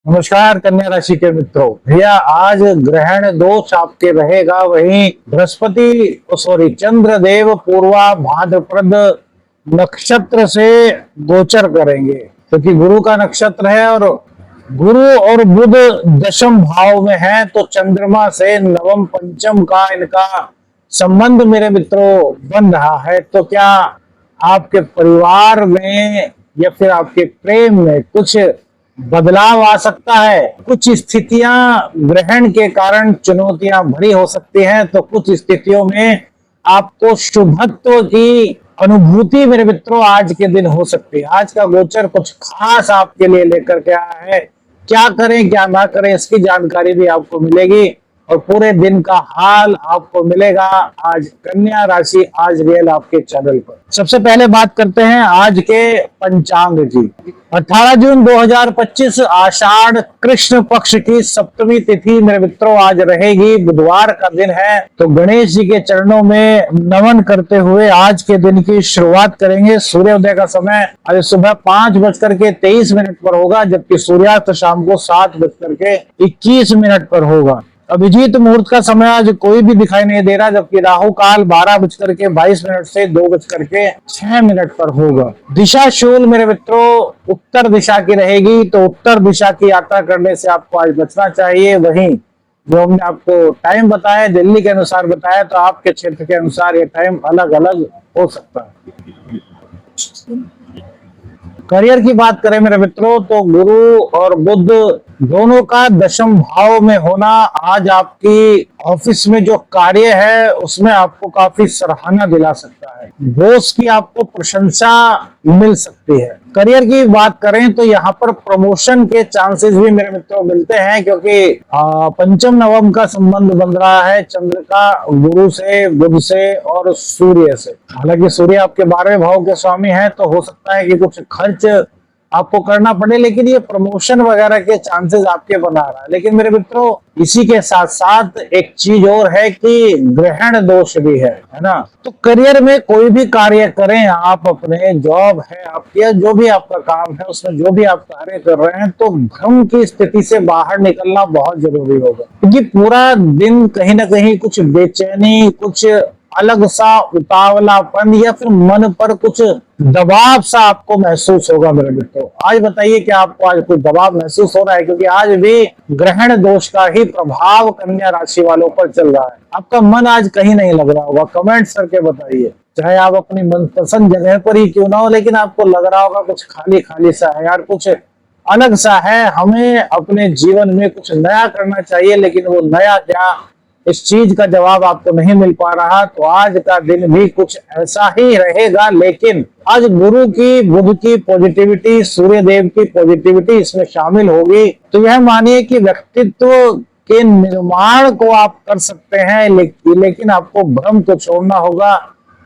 नमस्कार कन्या राशि के मित्रों। भैया आज ग्रहण दोष आपके रहेगा, वहीं चंद्रदेव पूर्वा भाद्रपद नक्षत्र से गोचर करेंगे, क्योंकि गुरु का नक्षत्र है और गुरु और बुध दशम भाव में है, तो चंद्रमा से नवम पंचम का इनका संबंध मेरे मित्रों बन रहा है। तो क्या आपके परिवार में या फिर आपके प्रेम में कुछ बदलाव आ सकता है? कुछ स्थितियां ग्रहण के कारण चुनौतियां भरी हो सकती हैं, तो कुछ स्थितियों में आपको शुभत्व की अनुभूति मेरे मित्रों आज के दिन हो सकती है। आज का गोचर कुछ खास आपके लिए लेकर के आया है। क्या करें क्या ना करें इसकी जानकारी भी आपको मिलेगी और पूरे दिन का हाल आपको मिलेगा आज कन्या राशि आज रियल आपके चैनल पर। सबसे पहले बात करते हैं आज के पंचांग की। 18 जून 2025 आषाढ़ कृष्ण पक्ष की सप्तमी तिथि मेरे मित्रों आज रहेगी, बुधवार का दिन है। तो गणेश जी के चरणों में नमन करते हुए आज के दिन की शुरुआत करेंगे। सूर्योदय का समय आज सुबह 5:23 पर होगा, जबकि सूर्यास्त शाम को 7:21 पर होगा। अभिजीत मुहूर्त का समय आज कोई भी दिखाई नहीं दे रहा, जबकि राहु काल 12:22 से 2:06 पर होगा। दिशा शूल मेरे मित्रों उत्तर दिशा की रहेगी, तो उत्तर दिशा की यात्रा करने से आपको आज बचना चाहिए। वहीं जो हमने आपको टाइम बताया दिल्ली के अनुसार बताया, तो आपके क्षेत्र के अनुसार ये टाइम अलग अलग हो सकता है। करियर की बात करें मेरे मित्रों, तो गुरु और बुध दोनों का दशम भाव में होना आज आपकी ऑफिस में जो कार्य है उसमें आपको काफी सराहना दिला सकता है। बॉस की आपको प्रशंसा मिल सकती है। करियर की बात करें तो यहाँ पर प्रमोशन के चांसेस भी मेरे मित्रों मिलते हैं, क्योंकि पंचम नवम का संबंध बन रहा है चंद्र का गुरु से, बुध से और सूर्य से। हालांकि सूर्य आपके 12वें भाव के स्वामी है, तो हो सकता है कि कुछ खर्च आपको करना पड़े, लेकिन ये प्रमोशन वगैरह के चांसेस आपके बना रहा है। लेकिन मेरे मित्रों इसी के साथ साथ एक चीज और है कि ग्रहण दोष भी है ना। तो करियर में कोई भी कार्य करें आप, अपने जॉब है आपकी, जो भी आपका काम है उसमें जो भी आप कार्य कर रहे हैं, तो भ्रम की स्थिति से बाहर निकलना बहुत जरूरी होगा, क्योंकि पूरा दिन कहीं ना कहीं कुछ बेचैनी, कुछ अलग सा उतावलापन या फिर मन पर कुछ दबाव सा आपको महसूस होगा मेरे मित्रों। आज बताइए कि आपको आज कोई दबाव महसूस हो रहा है? क्योंकि आज भी ग्रहण दोष का ही प्रभाव कन्या राशि वालों पर चल रहा है। आपका मन आज कहीं नहीं लग रहा होगा, कमेंट्स करके बताइए। चाहे आप अपनी मनपसंद जगह पर ही क्यों ना हो, लेकिन आपको लग रहा होगा कुछ खाली खाली सा है यार, कुछ अलग सा है। हमें अपने जीवन में कुछ नया करना चाहिए, लेकिन वो नया क्या, इस चीज का जवाब आपको नहीं मिल पा रहा। तो आज का दिन भी कुछ ऐसा ही रहेगा, लेकिन आज गुरु की, बुध की पॉजिटिविटी, सूर्य देव की पॉजिटिविटी इसमें शामिल होगी। तो यह मानिए कि व्यक्तित्व के निर्माण को आप कर सकते हैं, लेकिन आपको भ्रम को छोड़ना होगा,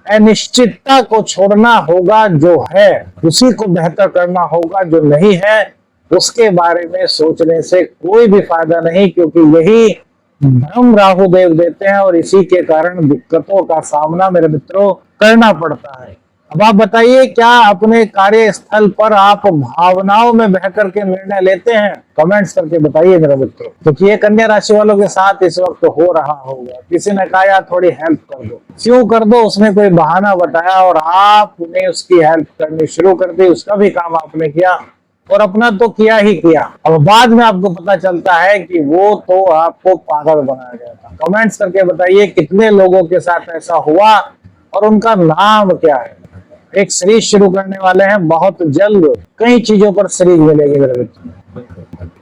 अनिश्चितता को छोड़ना होगा। जो है उसी को बेहतर करना होगा, जो नहीं है उसके बारे में सोचने से कोई भी फायदा नहीं, क्योंकि यही भ्रम राहु देव देते हैं और इसी के कारण दिक्कतों का सामना मेरे मित्रों करना पड़ता है। अब आप बताइए, क्या अपने कार्य स्थल पर आप भावनाओं में बह करके निर्णय लेते हैं? कमेंट्स करके बताइए मेरे मित्रों, क्योंकि ये कन्या राशि वालों के साथ इस वक्त हो रहा होगा। किसी ने कहा यार थोड़ी हेल्प कर दो, क्यों कर दो, उसने कोई बहाना बताया और आपने उसकी हेल्प करनी शुरू कर दी, उसका भी काम आपने किया और अपना तो किया ही किया। अब बाद में आपको पता चलता है कि वो तो आपको पागल बनाया गया था। कमेंट्स करके बताइए कितने लोगों के साथ ऐसा हुआ और उनका नाम क्या है। एक सीरीज शुरू करने वाले हैं बहुत जल्द, कई चीजों पर सीरीज मिलेगी मेरे मित्रों।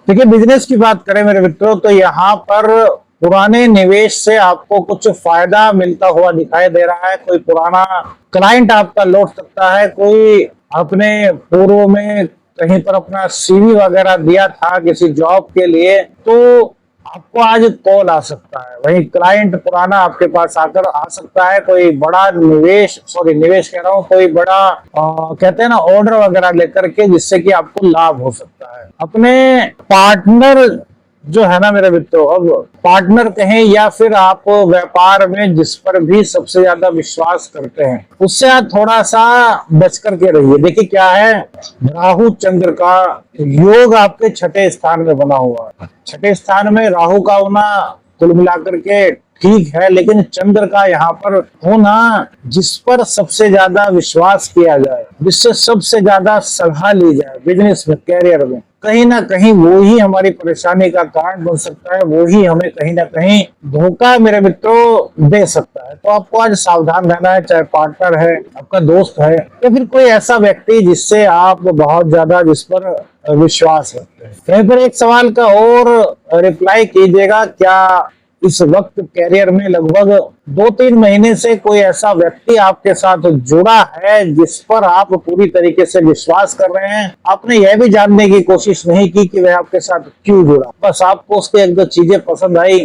देखिए बिजनेस की बात करें मेरे मित्रों, तो यहाँ पर पुराने निवेश से आपको कुछ फायदा मिलता हुआ दिखाई दे रहा है। कोई पुराना क्लाइंट आपका लौट सकता है, कोई अपने पूर्व में कहीं पर अपना सीवी वगैरह दिया था किसी जॉब के लिए, तो आपको आज कॉल आ सकता है। वही क्लाइंट पुराना आपके पास आकर आ सकता है, कोई बड़ा निवेश कह रहा हूँ, कोई बड़ा कहते हैं ना ऑर्डर वगैरह लेकर के, जिससे कि आपको लाभ हो सकता है। अपने पार्टनर जो है ना मेरे मित्रों, अब पार्टनर कहें या फिर आप व्यापार में जिस पर भी सबसे ज्यादा विश्वास करते हैं उससे आप थोड़ा सा बच करके रहिए। देखिए क्या है, राहु चंद्र का योग आपके छठे स्थान में बना हुआ है। छठे स्थान में राहु का होना कुल मिलाकर के ठीक है, लेकिन चंद्र का यहाँ पर होना, जिस पर सबसे ज्यादा विश्वास किया जाए, जिससे सबसे ज्यादा सलाह ली जाए बिजनेस में, कैरियर में, कहीं ना कहीं वो ही हमारी परेशानी का कारण बन सकता है, वो ही हमें कहीं ना कहीं धोखा मेरे मित्रों दे सकता है। तो आपको आज सावधान रहना है, चाहे पार्टनर है, आपका दोस्त है, या फिर कोई ऐसा व्यक्ति जिससे आप बहुत ज्यादा, जिस पर विश्वास रखते हैं। कहीं पर एक सवाल का और रिप्लाई कीजिएगा, क्या इस वक्त कैरियर में लगभग 2-3 महीने से कोई ऐसा व्यक्ति आपके साथ जुड़ा है जिस पर आप पूरी तरीके से विश्वास कर रहे हैं? आपने यह भी जानने की कोशिश नहीं की कि वह आपके साथ क्यों जुड़ा, बस आपको उसकी एक दो चीजें पसंद आई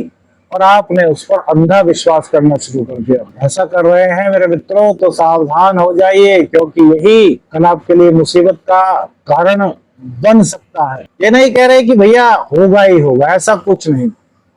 और आपने उस पर अंधा विश्वास करना शुरू कर दिया। ऐसा कर रहे हैं मेरे मित्रों तो सावधान हो जाइए, क्योंकि यही कल आपके लिए मुसीबत का कारण बन सकता है। ये नहीं कह रहे कि भैया होगा ही होगा, ऐसा कुछ नहीं।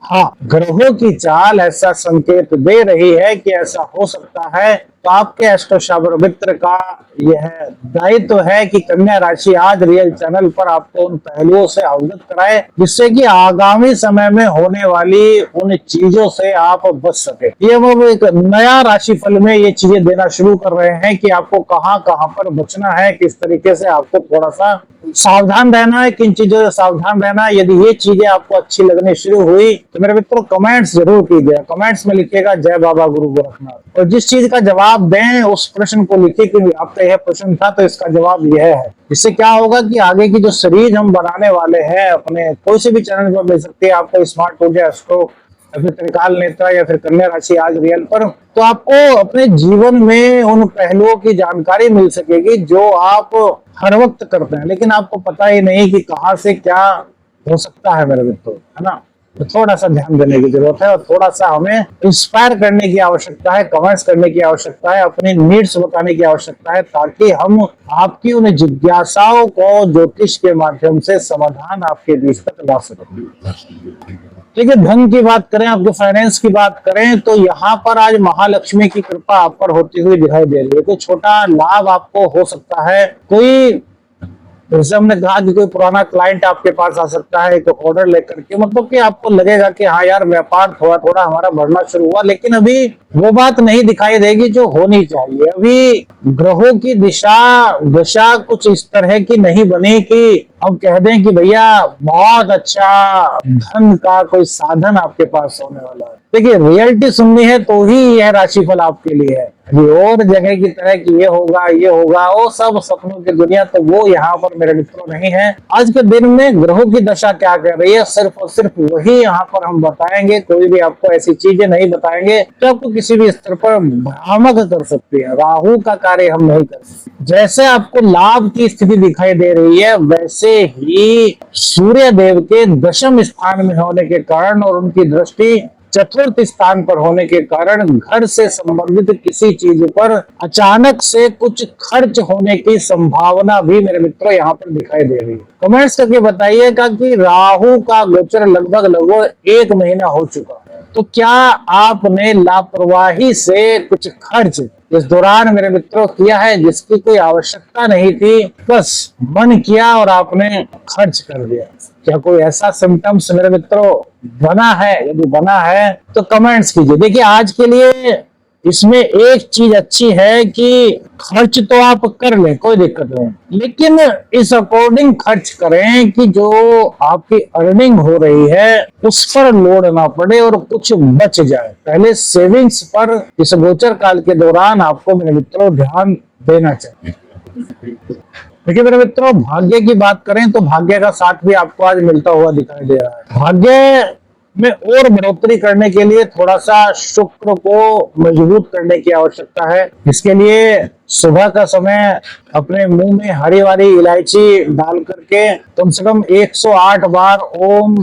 हाँ, ग्रहों की चाल ऐसा संकेत दे रही है कि ऐसा हो सकता है। तो आपके एस्ट्रोशास्त्र मित्र का यह दायित्व है कि कन्या राशि आज रियल चैनल पर आपको उन पहलुओं से अवगत कराए जिससे कि आगामी समय में होने वाली उन चीजों से आप बच सके। ये वो एक नया राशिफल में ये चीजें देना शुरू कर रहे हैं कि आपको कहाँ कहाँ पर बचना है, किस तरीके से आपको थोड़ा सा सावधान रहना है, किन चीजों से सावधान रहना है। यदि ये चीजें आपको अच्छी लगनी शुरू हुई तो मेरे मित्रों कमेंट्स जरूर कीजिएगा। कमेंट्स में लिखिएगा जय बाबा गुरु गोरखनाथ, और जिस चीज का जवाब दें उस प्रश्न को लिखिए कि आपका यह प्रश्न था तो इसका जवाब यह है। इससे क्या होगा कि आगे की जो सीरीज हम बनाने वाले हैं अपने कोई से भी चैनल पर मिल सकती है आपको, स्मार्ट ऊर्जा एस्ट्रो या फिर त्रिकाल नेत्रा या फिर कन्या राशि आज रियल पर, तो आपको अपने जीवन में उन पहलुओं की जानकारी मिल सकेगी जो आप हर वक्त करते हैं, लेकिन आपको पता ही नहीं कि कहाँ से क्या हो सकता है मेरे मित्रों, है ना। तो थोड़ा सा ध्यान देने की जरूरत है और थोड़ा सा हमें इंस्पायर करने की आवश्यकता है, कमेंट्स करने की आवश्यकता है, अपनी नीड्स बताने की आवश्यकता है, ताकि हम आपकी उन जिज्ञासाओं को ज्योतिष के माध्यम से समाधान आपके बीच तक ला सकें। ठीक है, धन की बात करें, आपके फाइनेंस की बात करें तो यहाँ पर आज महालक्ष्मी की कृपा आप पर होती हुई दिखाई दे रही है। कोई छोटा लाभ आपको हो सकता है, कोई जैसे हमने कहा कि कोई पुराना क्लाइंट आपके पास आ सकता है एक ऑर्डर लेकर के, मतलब कि आपको लगेगा कि हाँ यार व्यापार थोड़ा थोड़ा हमारा बढ़ना शुरू हुआ, लेकिन अभी वो बात नहीं दिखाई देगी जो होनी चाहिए। अभी ग्रहों की दिशा कुछ इस तरह की नहीं बनी कि हम कह दें कि भैया बहुत अच्छा धन का कोई साधन आपके पास होने वाला है। देखिए रियलिटी सुननी है तो ही यह राशिफल आपके लिए है। और जगह की तरह कि ये होगा वो सब सपनों की दुनिया, तो वो यहाँ पर मेरे मित्रों नहीं है। आज के दिन में ग्रहों की दशा क्या कर रही है सिर्फ और सिर्फ वही यहाँ पर हम बताएंगे। कोई भी आपको ऐसी चीजें नहीं बताएंगे जो आपको किसी भी स्तर पर भ्रामक कर सकती है। राहु का कार्य हम नहीं कर सकते। जैसे आपको लाभ की स्थिति दिखाई दे रही है वैसे ही सूर्य देव के दशम स्थान में होने के कारण और उनकी दृष्टि चतुर्थ स्थान पर होने के कारण घर से संबंधित किसी चीज पर अचानक से कुछ खर्च होने की संभावना भी मेरे मित्रों यहाँ पर दिखाई दे रही है। कमेंट्स करके बताइएगा कि राहु का गोचर लगभग 1 महीना हो चुका है, तो क्या आपने लापरवाही से कुछ खर्च इस दौरान मेरे मित्रों किया है जिसकी कोई आवश्यकता नहीं थी, बस मन किया और आपने खर्च कर दिया? क्या कोई ऐसा सिम्टम्स मेरे मित्रों बना है? यदि बना है तो कमेंट्स कीजिए। देखिए आज के लिए इसमें एक चीज अच्छी है कि खर्च तो आप कर लें, कोई दिक्कत नहीं, लेकिन इस अकॉर्डिंग खर्च करें कि जो आपकी अर्निंग हो रही है उस पर लोड ना पड़े और कुछ बच जाए। पहले सेविंग्स पर इस गोचर काल के दौरान आपको मेरे मित्रों ध्यान देना चाहिए। देखिए मेरे मित्रों भाग्य की बात करें तो भाग्य का साथ भी आपको आज मिलता हुआ दिखाई दे रहा है। भाग्य में और बढ़ोतरी करने के लिए थोड़ा सा शुक्र को मजबूत करने की आवश्यकता है। इसके लिए सुबह का समय अपने मुंह में हरी वाली इलायची डाल करके कम से कम 108 बार ओम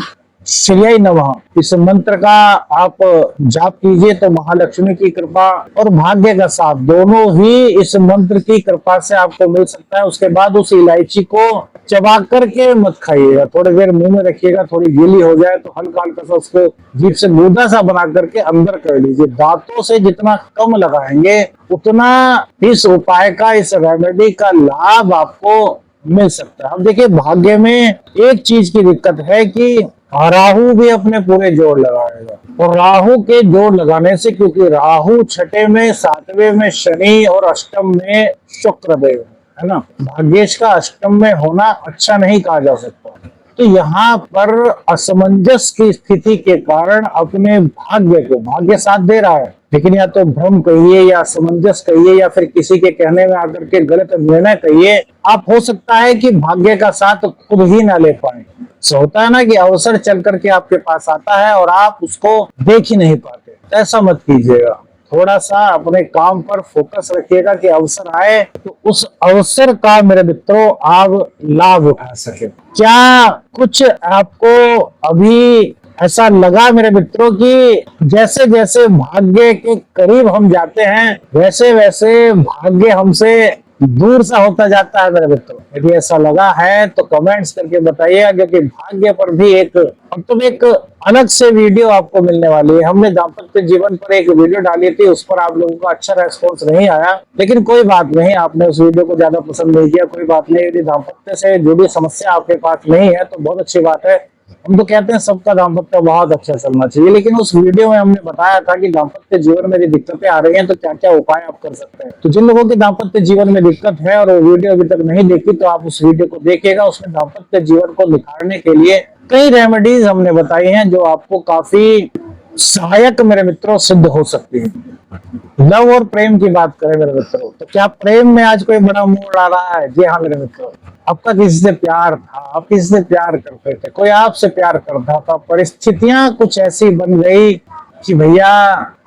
श्रेय नमः, इस मंत्र का आप जाप कीजिए तो महालक्ष्मी की कृपा और भाग्य का साथ दोनों ही इस मंत्र की कृपा से आपको मिल सकता है। उसके बाद उस इलायची को चबा करके मत खाइएगा, थोड़ी देर मुंह में रखिएगा, थोड़ी गीली हो जाए तो हल्का हल्का सा उसको जीभ से गूदा सा बना करके अंदर कर लीजिए। दांतों से जितना कम लगाएंगे उतना इस उपाय का, इस रेमेडी का लाभ आपको मिल सकता है। अब देखिए, भाग्य में एक चीज की दिक्कत है कि राहु भी अपने पूरे जोड़ लगाएगा, और राहु के जोड़ लगाने से, क्योंकि राहु छठे में, सातवें में शनि और अष्टम में शुक्रदेव है ना, भाग्येश का अष्टम में होना अच्छा नहीं कहा जा सकता। तो यहाँ पर असमंजस की स्थिति के कारण अपने भाग्य को, भाग्य साथ दे रहा है लेकिन या तो भ्रम कहिए या असमंजस कहिए या फिर किसी के कहने में आकर के गलत निर्णय कहिए, आप हो सकता है कि भाग्य का साथ खुद ही ना ले पाए। सो होता है ना कि अवसर चल करके आपके पास आता है और आप उसको देख ही नहीं पाते। ऐसा मत कीजिएगा, थोड़ा सा अपने काम पर फोकस रखिएगा कि अवसर आए तो उस अवसर का मेरे मित्रों आप लाभ उठा सके। क्या कुछ आपको अभी ऐसा लगा मेरे मित्रों कि जैसे जैसे भाग्य के करीब हम जाते हैं वैसे वैसे भाग्य हमसे दूर सा होता जाता है? मेरे मित्रों, यदि ऐसा लगा है तो कमेंट्स करके बताइएगा, क्योंकि भाग्य पर भी एक अलग से वीडियो आपको मिलने वाली है। हमने दाम्पत्य जीवन पर एक वीडियो डाली थी, उस पर आप लोगों का अच्छा रेस्पॉन्स नहीं आया, लेकिन कोई बात नहीं, आपने उस वीडियो को ज्यादा पसंद नहीं किया, कोई बात नहीं। यदि दाम्पत्य से जुड़ी समस्या आपके पास नहीं है तो बहुत अच्छी बात है। हम तो कहते हैं सबका दाम्पत्य बहुत अच्छा चलना चाहिए, लेकिन उस वीडियो में हमने बताया था कि दाम्पत्य जीवन में यदि दिक्कतें आ रही हैं तो क्या क्या उपाय आप कर सकते हैं। तो जिन लोगों के दाम्पत्य जीवन में दिक्कत है और वो वीडियो अभी तक नहीं देखी तो आप उस वीडियो को देखिएगा। उसमें दाम्पत्य जीवन को निखारने के लिए कई रेमेडीज हमने बताई हैं जो आपको काफी सहायक मेरे मित्रों सिद्ध हो सकती है। लव और प्रेम की बात करें मेरे मित्रों, तो क्या प्रेम में आज कोई बड़ा मोड़ आ रहा है? जी हाँ मेरे मित्रों, आपका किसी से प्यार था, आप किसी से प्यार करते थे, कोई आपसे प्यार करता था, परिस्थितियां कुछ ऐसी बन गई कि भैया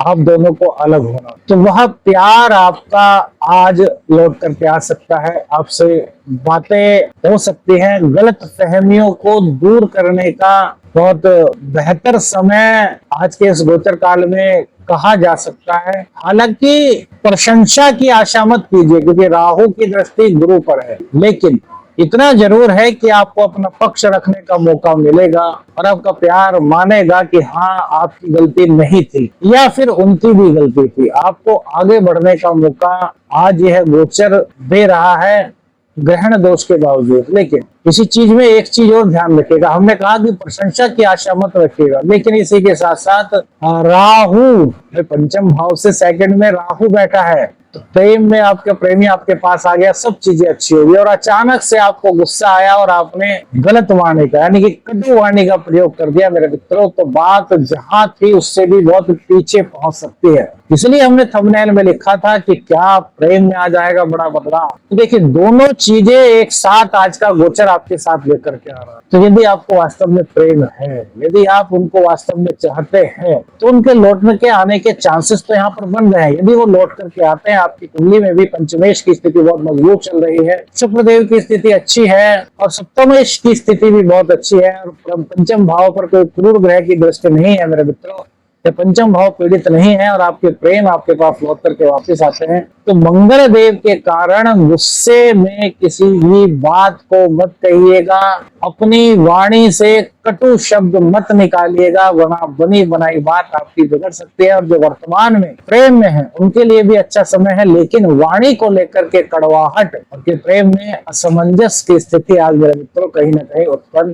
आप दोनों को अलग होना, तो वह प्यार आपका आज लौट करके आ सकता है। आपसे बातें हो सकती हैं, गलत फहमियों को दूर करने का बहुत बेहतर समय आज के इस गोचर काल में कहा जा सकता है। हालांकि प्रशंसा की आशा मत कीजिए क्योंकि राहु की दृष्टि गुरु पर है, लेकिन इतना जरूर है कि आपको अपना पक्ष रखने का मौका मिलेगा और आपका प्यार मानेगा कि हाँ आपकी गलती नहीं थी या फिर उनकी भी गलती थी। आपको आगे बढ़ने का मौका आज यह गोचर दे रहा है ग्रहण दोष के बावजूद। लेकिन इसी चीज में एक चीज और ध्यान रखिएगा, हमने कहा कि प्रशंसा की आशा मत रखिएगा, लेकिन इसी के साथ साथ राहु पंचम भाव से सेकंड में राहु बैठा है, तो प्रेम में आपके प्रेमी आपके पास आ गया, सब चीजें अच्छी होगी। और अचानक से आपको गुस्सा आया और आपने गलत वाणी का यानी कि कटु वाणी का प्रयोग कर दिया मेरे मित्रों, तो बात जहां थी उससे भी बहुत पीछे पहुंच सकती है। इसलिए हमने थंबनेल में लिखा था कि क्या प्रेम में आ जाएगा बड़ा बदलाव। तो देखिए दोनों चीजें एक साथ आज का गोचर आपके साथ लेकर के आ रहा है। तो यदि आपको वास्तव में प्रेम है, यदि आप उनको वास्तव में चाहते हैं, तो उनके लौटने के आने के चांसेस तो यहाँ पर बन रहे हैं। यदि वो लौट करके आते हैं, आपकी कुंडली में भी पंचमेश की स्थिति बहुत मजबूत चल रही है, शुक्रदेव की स्थिति अच्छी है और सप्तमेश की स्थिति भी बहुत अच्छी है और पंचम भाव पर कोई क्रूर ग्रह की दृष्टि नहीं है मेरे मित्रों, पंचम भाव पीड़ित नहीं है और आपके प्रेम आपके पास लौट करके वापस आते हैं, तो मंगल देव के कारण गुस्से में किसी भी बात को मत कहिएगा, अपनी वाणी से कटु शब्द मत निकालिएगा, वरना बनी बनाई बात आपकी बिगड़ सकती है। और जो वर्तमान में प्रेम में है उनके लिए भी अच्छा समय है, लेकिन वाणी को लेकर के कड़वाहट और के प्रेम में असमंजस की स्थिति आज मेरे मित्रों कहीं ना कहीं उत्पन्न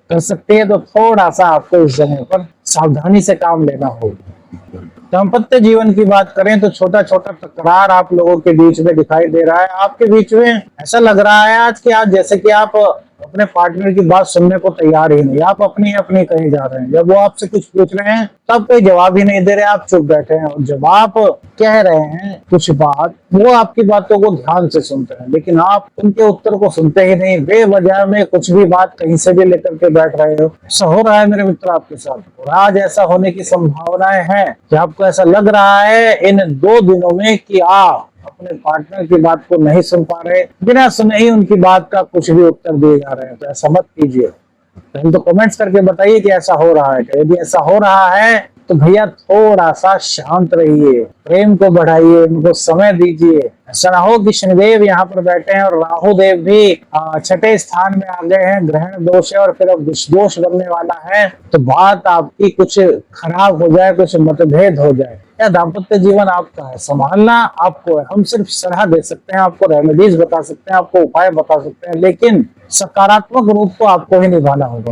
कर सकते हैं। तो थोड़ा सा आपको इस जगह पर सावधानी से काम लेना होगा। दाम्पत्य जीवन की बात करें तो छोटा छोटा तकरार आप लोगों के बीच में दिखाई दे रहा है। आपके बीच में ऐसा लग रहा है आज कि आज जैसे कि आप अपने पार्टनर की बात सुनने को तैयार ही नहीं, आप अपनी अपनी कहीं जा रहे हैं। जब वो आपसे कुछ पूछ रहे हैं तब कोई जवाब ही नहीं दे रहे, आप चुप बैठे हैं, और जब आप कह रहे हैं कुछ बात वो आपकी बातों को ध्यान से सुनते हैं, लेकिन आप उनके उत्तर को सुनते ही नहीं, बेवजह में कुछ भी बात कहीं से भी लेकर के बैठ रहे हो। ऐसा हो रहा है मेरे मित्र आपके साथ, और आज ऐसा होने की संभावनाएं हैं कि आपको ऐसा लग रहा है इन 2 दिनों में कि आप अपने पार्टनर की बात को नहीं सुन पा रहे, बिना सुने ही उनकी बात का कुछ भी उत्तर दिए जा रहे हैं। तो ऐसा मत कीजिए। पहले तो कमेंट्स करके बताइए कि ऐसा हो रहा है। यदि ऐसा हो रहा है तो भैया थोड़ा सा शांत रहिए, प्रेम को बढ़ाइए, उनको समय दीजिए। ऐसा ना हो कि शनिदेव यहाँ पर बैठे हैं और राहु देव भी छठे स्थान में आ गए हैं, ग्रहण दोष है और फिर अब दोष बनने वाला है, तो बात आपकी कुछ खराब हो जाए, कुछ मतभेद हो जाए। या दाम्पत्य जीवन आपका है, संभालना आपको है। हम सिर्फ सलाह दे सकते हैं, आपको रेमेडीज बता सकते हैं, आपको उपाय बता सकते हैं, लेकिन सकारात्मक रूप को आपको ही निभाना होगा।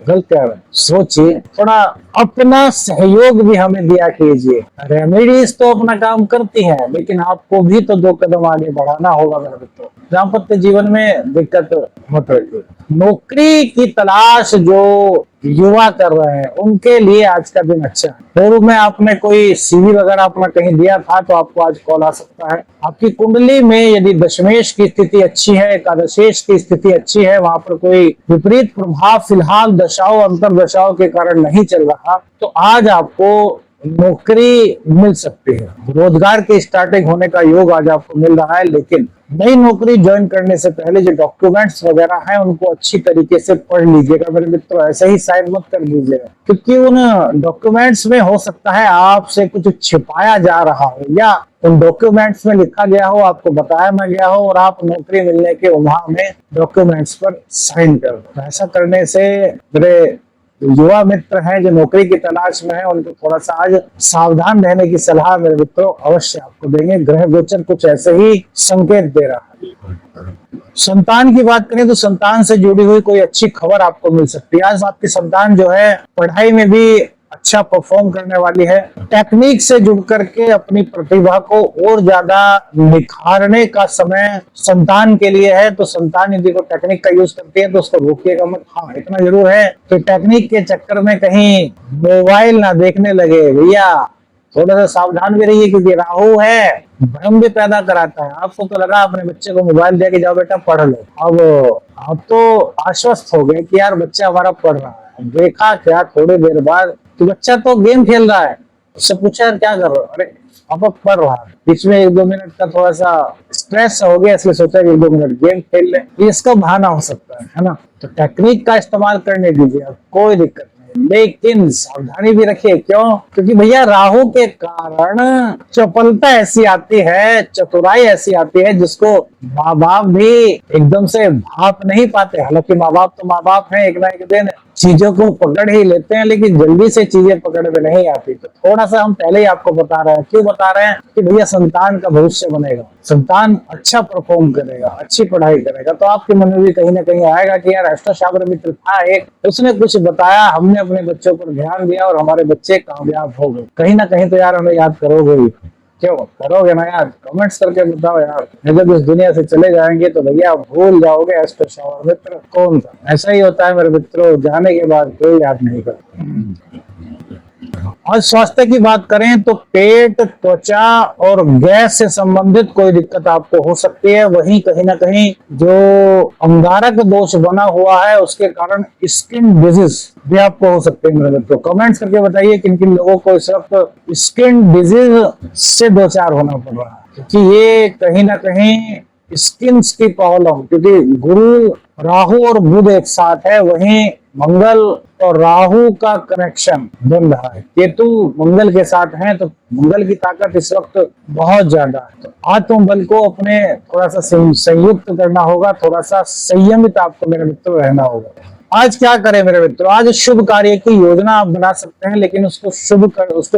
गलत क्या है, सोचिए, थोड़ा अपना सहयोग भी हमें दिया कीजिए। रेमेडीज तो अपना काम करती हैं, लेकिन आपको भी तो 2 कदम आगे बढ़ाना होगा मेरे मित्रों। दाम्पत्य जीवन में दिक्कत मत रखिए। नौकरी की तलाश जो युवा कर रहे हैं उनके लिए आज का दिन अच्छा है। पूर्व में आपने कोई सीवी वगैरह अपना कहीं दिया था तो आपको आज कॉल आ सकता है। आपकी कुंडली में यदि दशमेश की स्थिति अच्छी है, एकादशेश की स्थिति अच्छी है, वहां पर कोई विपरीत प्रभाव फिलहाल दशाओं अंतर दशाओं के कारण नहीं चल रहा, तो आज आपको नौकरी मिल सकती है। रोजगार की स्टार्टिंग होने का योग आज आपको मिल रहा है, लेकिन नई नौकरी ज्वाइन करने से पहले जो डॉक्यूमेंट्स वगैरह हैं उनको अच्छी तरीके से पढ़ लीजिएगा मेरे मित्रों। ऐसे ही साइन मत कर दीजिएगा, क्योंकि उन डॉक्यूमेंट्स में हो सकता है आपसे कुछ छिपाया जा रहा हो, या उन डॉक्यूमेंट्स में लिखा गया हो, आपको बताया ना गया हो, और आप नौकरी मिलने के उम्मीद में डॉक्यूमेंट्स पर साइन कर दो। ऐसा करने से मेरे युवा मित्र हैं जो नौकरी की तलाश में है, उनको थोड़ा सा आज सावधान रहने की सलाह मेरे मित्रों अवश्य आपको देंगे। ग्रह गोचर कुछ ऐसे ही संकेत दे रहा है। संतान की बात करें तो संतान से जुड़ी हुई कोई अच्छी खबर आपको मिल सकती है। आज आपकी संतान जो है पढ़ाई में भी अच्छा परफॉर्म करने वाली है। टेक्निक से जुड़ करके अपनी प्रतिभा को और ज्यादा निखारने का समय संतान के लिए है। तो संतान यदि को टेक्निक का यूज करती है तो उसको रोकिएगा मत। हाँ, इतना जरूर है कि टेक्निक के चक्कर में कहीं मोबाइल ना देखने लगे भैया, थोड़ा सा सावधान भी रहिए, क्योंकि राहु है, भ्रम भी पैदा कराता है। आपको तो लगा अपने बच्चे को मोबाइल दे के जाओ बेटा पढ़ लो, अब आप तो आश्वस्त हो गए कि यार बच्चा हमारा पढ़ रहा है। देखा क्या थोड़ी देर बाद कि बच्चा तो गेम खेल रहा है। उससे पूछा यार क्या कर रहे हो, अरे पापा पढ़ रहा है। बीच में 1-2 मिनट का थोड़ा सा स्ट्रेस हो गया, इसलिए सोचा कि 1-2 मिनट गेम खेल ले, इसका बहाना हो सकता है ना। तो टेक्निक का इस्तेमाल करने दीजिए, कोई दिक्कत नहीं, लेकिन सावधानी भी रखिए। क्यों? क्योंकि भैया राहु के कारण चपलता ऐसी आती है, चतुराई ऐसी आती है जिसको माँ बाप भी एकदम से भाप नहीं पाते। हालांकि माँ बाप तो माँ बाप हैं, एक ना एक दिन चीजों को पकड़ ही लेते हैं, लेकिन जल्दी से चीजें पकड़ में नहीं आती। तो थोड़ा सा हम पहले ही आपको बता रहे हैं। क्यों बता रहे हैं? कि भैया संतान का भविष्य बनेगा, संतान अच्छा परफॉर्म करेगा, अच्छी पढ़ाई करेगा, तो आपके मन में भी कहीं ना कहीं आएगा कि यार अष्टशास्त्र मित्र था एक, उसने कुछ बताया, हमने अपने बच्चों पर ध्यान दिया और हमारे बच्चे कामयाब हो गए। कहीं ना कहीं तो यार हमें याद करोगे ही। क्यों करोगे ना यार? कमेंट्स करके बताओ यार। जब इस दुनिया से चले जाएंगे तो भैया भूल जाओगे अष्टशास्त्र मित्र कौन था। ऐसा ही होता है मेरे मित्रों, जाने के बाद कोई याद नहीं करता। और स्वास्थ्य की बात करें तो पेट, त्वचा और गैस से संबंधित कोई दिक्कत आपको हो सकती है। वहीं कहीं ना कहीं जो अंगारक दोष बना हुआ है उसके कारण स्किन डिजीज भी आपको हो सकते हैं मेरे मित्रों। कमेंट्स करके बताइए किन किन लोगों को इस वक्त स्किन डिजीज से 2-4 होना पड़ रहा है, क्योंकि ये कहीं ना कहीं स्किन की प्रॉब्लम, क्योंकि गुरु राहु और बुध एक साथ है, वहीं मंगल और राहु का कनेक्शन बन रहा है। केतु मंगल के साथ हैं, तो मंगल की ताकत इस वक्त बहुत ज्यादा है। तो आत्मबल को अपने थोड़ा सा संयुक्त करना होगा, थोड़ा सा संयमित आपको मेरे मित्रों रहना होगा। आज क्या करें मेरे मित्रों? आज शुभ कार्य की योजना आप बना सकते हैं, लेकिन उसको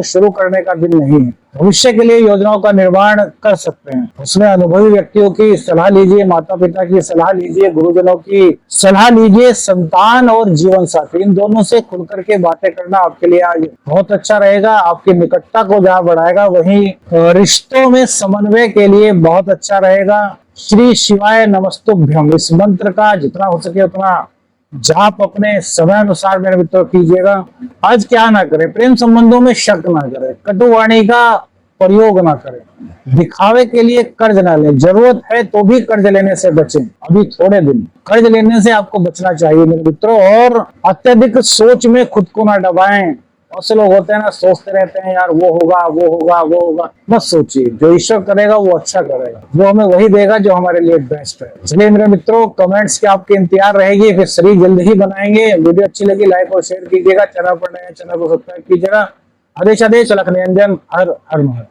शुरू करने का दिन नहीं है। भविष्य के लिए योजनाओं का निर्माण कर सकते हैं, उसमें अनुभवी व्यक्तियों की सलाह लीजिए, माता पिता की सलाह लीजिए, गुरुजनों की सलाह लीजिए, संतान और जीवन साथी, इन दोनों से खुल करके बातें करना आपके लिए आज बहुत अच्छा रहेगा। आपकी निकटता को जहाँ बढ़ाएगा, वहीं रिश्तों में समन्वय के लिए बहुत अच्छा रहेगा। श्री शिवाय नमस्तुभ्यम, इस मंत्र का जितना हो सके उतना जाप अपने समय अनुसार मेरे मित्रों कीजिएगा। आज क्या ना करें? प्रेम संबंधों में शक ना करें, कटुवाणी का प्रयोग ना करें, दिखावे के लिए कर्ज ना लें, जरूरत है तो भी कर्ज लेने से बचें। अभी थोड़े दिन कर्ज लेने से आपको बचना चाहिए मेरे मित्रों, और अत्यधिक सोच में खुद को ना दबाएं। बहुत से लोग होते हैं ना, सोचते रहते हैं यार वो होगा वो होगा वो होगा। मत सोचिए, जो ईश्वर करेगा वो अच्छा करेगा, वो हमें वही देगा जो हमारे लिए बेस्ट है। चलिए मेरे मित्रों, कमेंट्स की आपकी इंतजार रहेगी, फिर शरीर जल्दी ही बनाएंगे। वीडियो अच्छी लगी लाइक और शेयर कीजिएगा, चैनल पर नए चैनल को सब्सक्राइब कीजिएगा। आदेश आदेश, अलख निरंजन, हर हर महादेव।